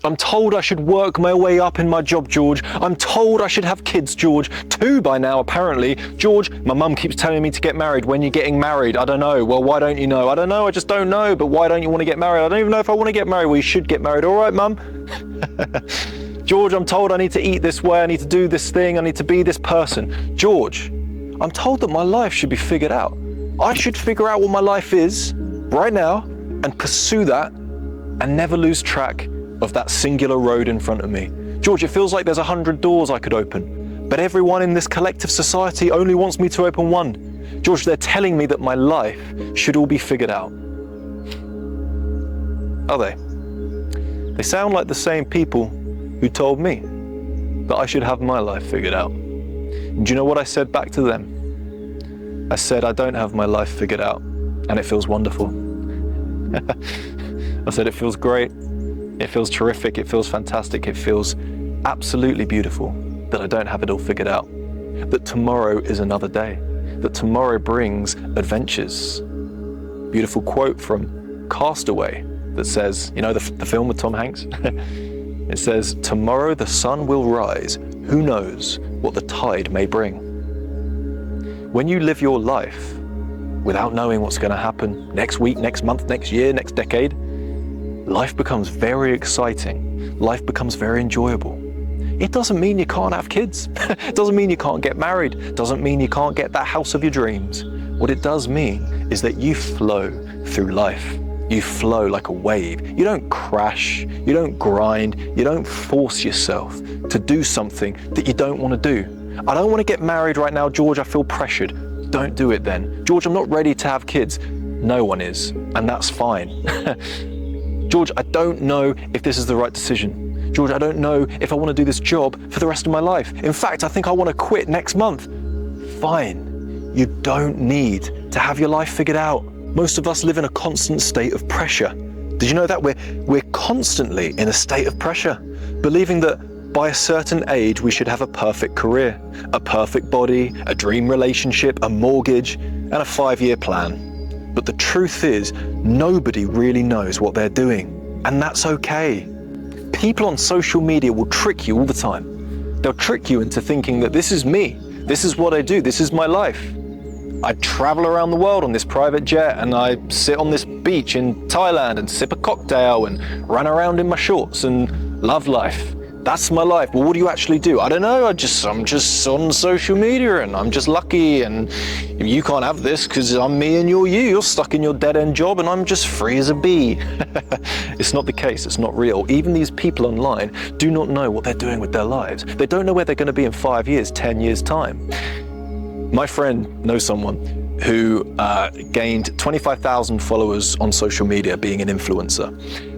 I'm told I should work my way up in my job, George. I'm told I should have kids, George. 2 by now, apparently. George, my mum keeps telling me to get married. When you're getting married? I don't know. Well, why don't you know? I don't know. I just don't know. But why don't you want to get married? I don't even know if I want to get married. Well, you should get married. All right, mum. George, I'm told I need to eat this way. I need to do this thing. I need to be this person. George, I'm told that my life should be figured out. I should figure out what my life is right now and pursue that and never lose track of that singular road in front of me. George, it feels like there's 100 doors I could open, but everyone in this collective society only wants me to open one. George, they're telling me that my life should all be figured out. Are they? They sound like the same people who told me that I should have my life figured out. And do you know what I said back to them? I said, I don't have my life figured out, and it feels wonderful. I said, it feels great. It feels terrific, it feels fantastic, it feels absolutely beautiful that I don't have it all figured out. That tomorrow is another day, that tomorrow brings adventures. Beautiful quote from Castaway that says, you know, the film with Tom Hanks? It says, tomorrow the sun will rise, who knows what the tide may bring. When you live your life without knowing what's going to happen next week, next month, next year, next decade, life becomes very exciting. Life becomes very enjoyable. It doesn't mean you can't have kids. It doesn't mean you can't get married. It doesn't mean you can't get that house of your dreams. What it does mean is that you flow through life. You flow like a wave. You don't crash. You don't grind. You don't force yourself to do something that you don't want to do. I don't want to get married right now, George. I feel pressured. Don't do it then. George, I'm not ready to have kids. No one is, and that's fine. George, I don't know if this is the right decision. George, I don't know if I want to do this job for the rest of my life. In fact, I think I want to quit next month. Fine. You don't need to have your life figured out. Most of us live in a constant state of pressure. Did you know that? We're constantly in a state of pressure, believing that by a certain age we should have a perfect career, a perfect body, a dream relationship, a mortgage, and a 5-year plan. But the truth is, nobody really knows what they're doing, and that's okay. People on social media will trick you all the time. They'll trick you into thinking that this is me, this is what I do, this is my life. I travel around the world on this private jet, and I sit on this beach in Thailand and sip a cocktail and run around in my shorts and love life. That's my life. Well, what do you actually do? I don't know. I'm just on social media and I'm just lucky, and you can't have this because I'm me and you're you. You're stuck in your dead-end job and I'm just free as a bee. It's not the case. It's not real. Even these people online do not know what they're doing with their lives. They don't know where they're going to be in 5 years, 10 years' time. My friend knows someone who gained 25,000 followers on social media being an influencer.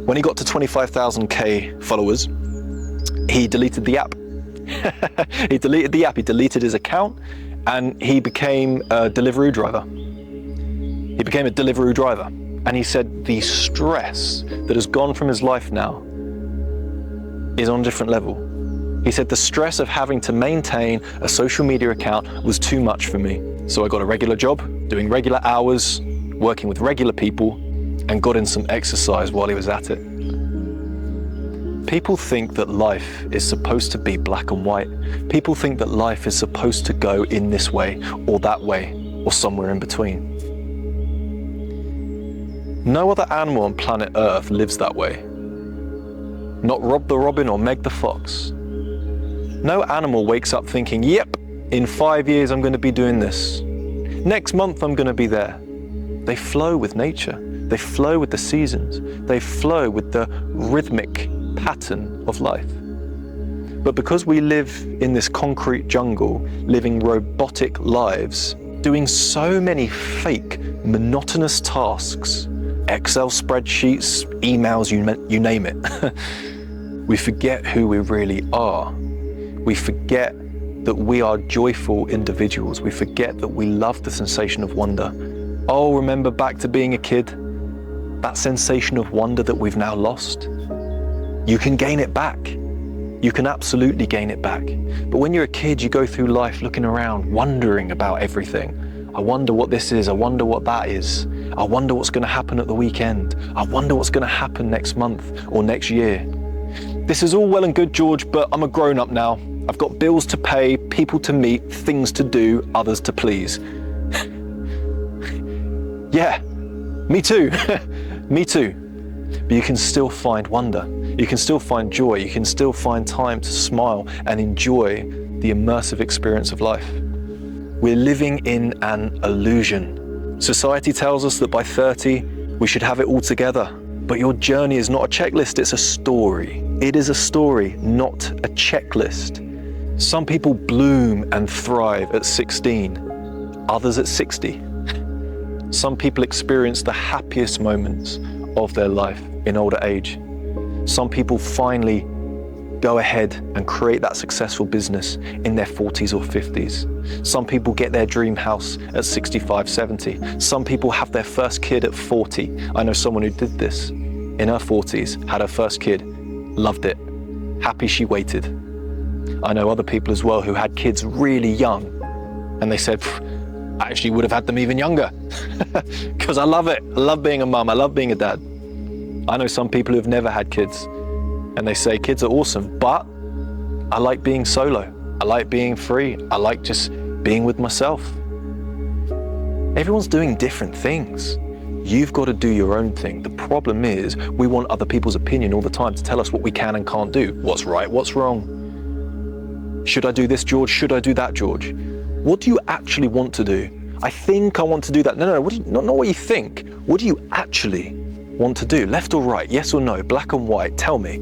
When he got to 25,000 followers, he deleted the app. He deleted the app, he deleted his account, and he became a delivery driver. He became a delivery driver. And he said the stress that has gone from his life now is on a different level. He said the stress of having to maintain a social media account was too much for me. So I got a regular job, doing regular hours, working with regular people, and got in some exercise while he was at it. People think that life is supposed to be black and white. People think that life is supposed to go in this way or that way or somewhere in between. No other animal on planet Earth lives that way. Not Rob the Robin or Meg the Fox. No animal wakes up thinking, yep, in 5 years I'm going to be doing this. Next month I'm going to be there. They flow with nature. They flow with the seasons. They flow with the rhythmic pattern of life. But because we live in this concrete jungle, living robotic lives, doing so many fake, monotonous tasks, Excel spreadsheets, emails, you name it, we forget who we really are. We forget that we are joyful individuals. We forget that we love the sensation of wonder. Oh, remember back to being a kid? That sensation of wonder that we've now lost? You can gain it back. You can absolutely gain it back. But when you're a kid, you go through life looking around, wondering about everything. I wonder what this is. I wonder what that is. I wonder what's going to happen at the weekend. I wonder what's going to happen next month or next year. This is all well and good, George, but I'm a grown-up now. I've got bills to pay, people to meet, things to do, others to please. Yeah, me too. Me too. But you can still find wonder. You can still find joy. You can still find time to smile and enjoy the immersive experience of life. We're living in an illusion. Society tells us that by 30, we should have it all together. But your journey is not a checklist, it's a story. It is a story, not a checklist. Some people bloom and thrive at 16, others at 60. Some people experience the happiest moments of their life in older age. Some people finally go ahead and create that successful business in their 40s or 50s. Some people get their dream house at 65, 70. Some people have their first kid at 40. I know someone who did this in her 40s, had her first kid, loved it, happy she waited. I know other people as well who had kids really young and they said, I actually would have had them even younger because I love it. I love being a mum, I love being a dad. I know some people who've never had kids and they say kids are awesome, but I like being solo. I like being free. I like just being with myself. Everyone's doing different things. You've got to do your own thing. The problem is we want other people's opinion all the time to tell us what we can and can't do. What's right, what's wrong? Should I do this, George? Should I do that, George? What do you actually want to do? I think I want to do that. No, not what you think. What do you actually want to do? Left or right? Yes or no? Black and white? Tell me.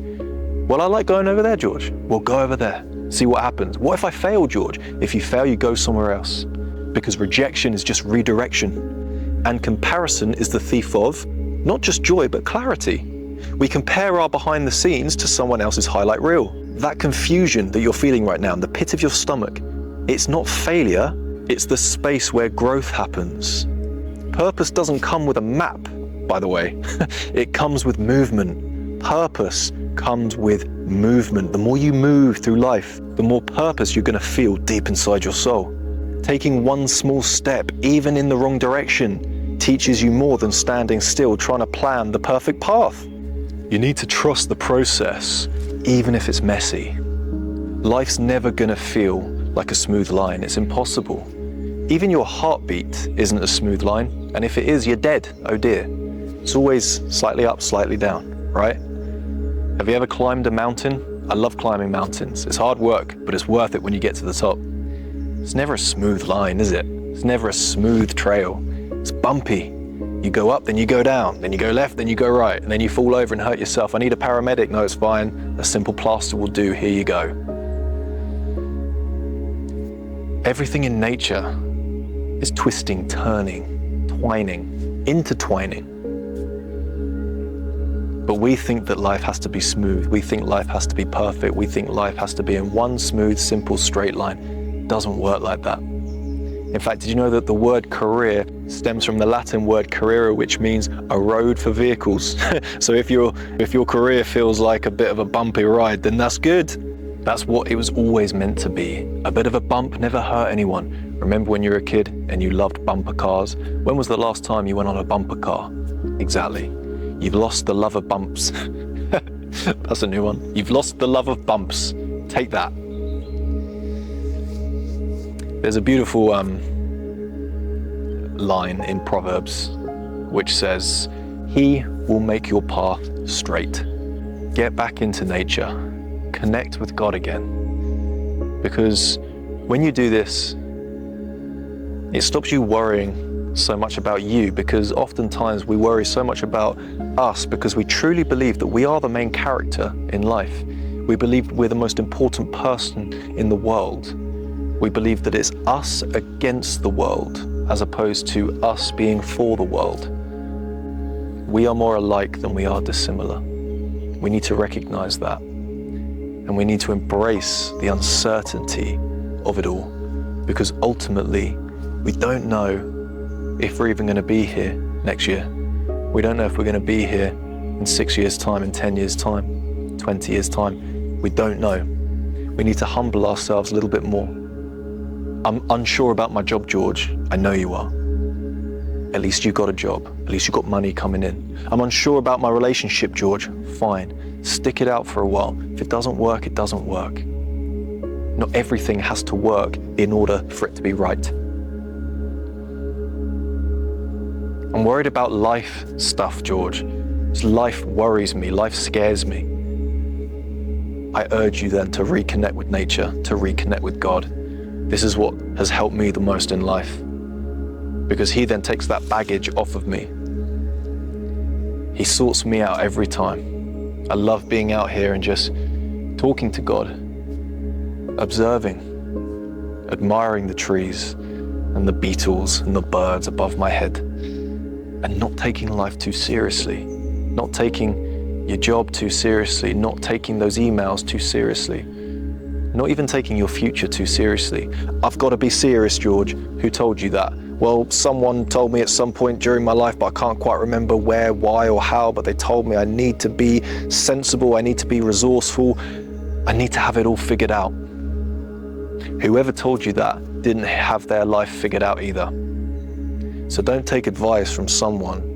Well, I like going over there, George. Well, go over there. See what happens. What if I fail, George? If you fail, you go somewhere else. Because rejection is just redirection. And comparison is the thief of not just joy, but clarity. We compare our behind the scenes to someone else's highlight reel. That confusion that you're feeling right now in the pit of your stomach, it's not failure, it's the space where growth happens. Purpose doesn't come with a map, by the way. It comes with movement. Purpose comes with movement. The more you move through life, the more purpose you're going to feel deep inside your soul. Taking one small step, even in the wrong direction, teaches you more than standing still trying to plan the perfect path. You need to trust the process, even if it's messy. Life's never going to feel like a smooth line. It's impossible. Even your heartbeat isn't a smooth line, and if it is, you're dead. Oh dear. It's always slightly up, slightly down, right? Have you ever climbed a mountain? I love climbing mountains. It's hard work, but it's worth it when you get to the top. It's never a smooth line, is it? It's never a smooth trail. It's bumpy. You go up, then you go down, then you go left, then you go right, and then you fall over and hurt yourself. I need a paramedic. No, it's fine. A simple plaster will do. Here you go. Everything in nature is twisting, turning, twining, intertwining. But we think that life has to be smooth. We think life has to be perfect. We think life has to be in one smooth, simple, straight line. It doesn't work like that. In fact, did you know that the word career stems from the Latin word carrera, which means a road for vehicles? So if your career feels like a bit of a bumpy ride, then that's good. That's what it was always meant to be. A bit of a bump never hurt anyone. Remember when you were a kid and you loved bumper cars? When was the last time you went on a bumper car? Exactly. You've lost the love of bumps. That's a new one. You've lost the love of bumps. Take that. There's a beautiful line in Proverbs which says, "He will make your path straight." Get back into nature. Connect with God again. Because when you do this, it stops you worrying so much about you, because oftentimes we worry so much about us because we truly believe that we are the main character in life. We believe we're the most important person in the world. We believe that it's us against the world as opposed to us being for the world. We are more alike than we are dissimilar. We need to recognize that. And we need to embrace the uncertainty of it all, because ultimately we don't know if we're even going to be here next year. We don't know if we're going to be here in 6 years' time, in 10 years' time, 20 years' time. We don't know. We need to humble ourselves a little bit more. I'm unsure about my job, George. I know you are. At least you got a job. At least you got money coming in. I'm unsure about my relationship, George. Fine. Stick it out for a while. If it doesn't work, it doesn't work. Not everything has to work in order for it to be right. I'm worried about life stuff, George. Life worries me, life scares me. I urge you then to reconnect with nature, to reconnect with God. This is what has helped me the most in life, because he then takes that baggage off of me. He sorts me out every time. I love being out here and just talking to God, observing, admiring the trees and the beetles and the birds above my head, and not taking life too seriously, not taking your job too seriously, not taking those emails too seriously, not even taking your future too seriously. I've got to be serious, George. Who told you that? Well, someone told me at some point during my life, but I can't quite remember where, why, or how, but they told me I need to be sensible, I need to be resourceful, I need to have it all figured out. Whoever told you that didn't have their life figured out either. So don't take advice from someone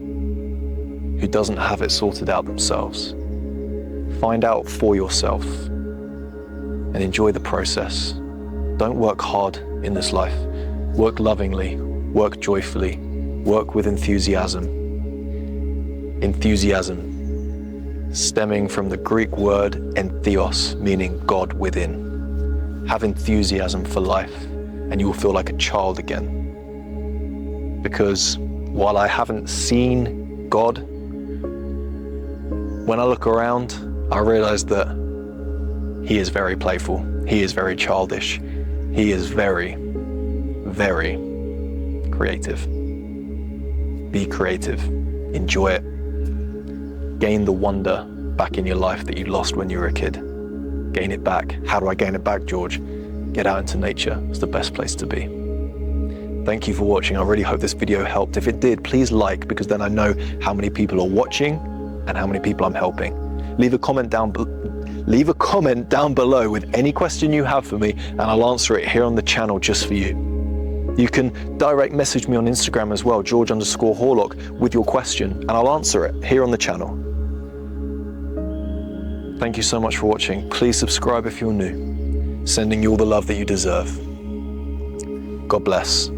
who doesn't have it sorted out themselves. Find out for yourself and enjoy the process. Don't work hard in this life. Work lovingly, work joyfully, work with enthusiasm. Enthusiasm, stemming from the Greek word entheos, meaning God within. Have enthusiasm for life and you will feel like a child again. Because while I haven't seen God, when I look around, I realize that he is very playful. He is very childish. He is very, very creative. Be creative. Enjoy it. Gain the wonder back in your life that you lost when you were a kid. Gain it back. How do I gain it back, George? Get out into nature. It's the best place to be. Thank you for watching. I really hope this video helped. If it did, please like, because then I know how many people are watching and how many people I'm helping. Leave a comment down below with any question you have for me, and I'll answer it here on the channel just for you. You can direct message me on Instagram as well, George_Horlock, with your question, and I'll answer it here on the channel. Thank you so much for watching. Please subscribe if you're new. Sending you all the love that you deserve. God bless.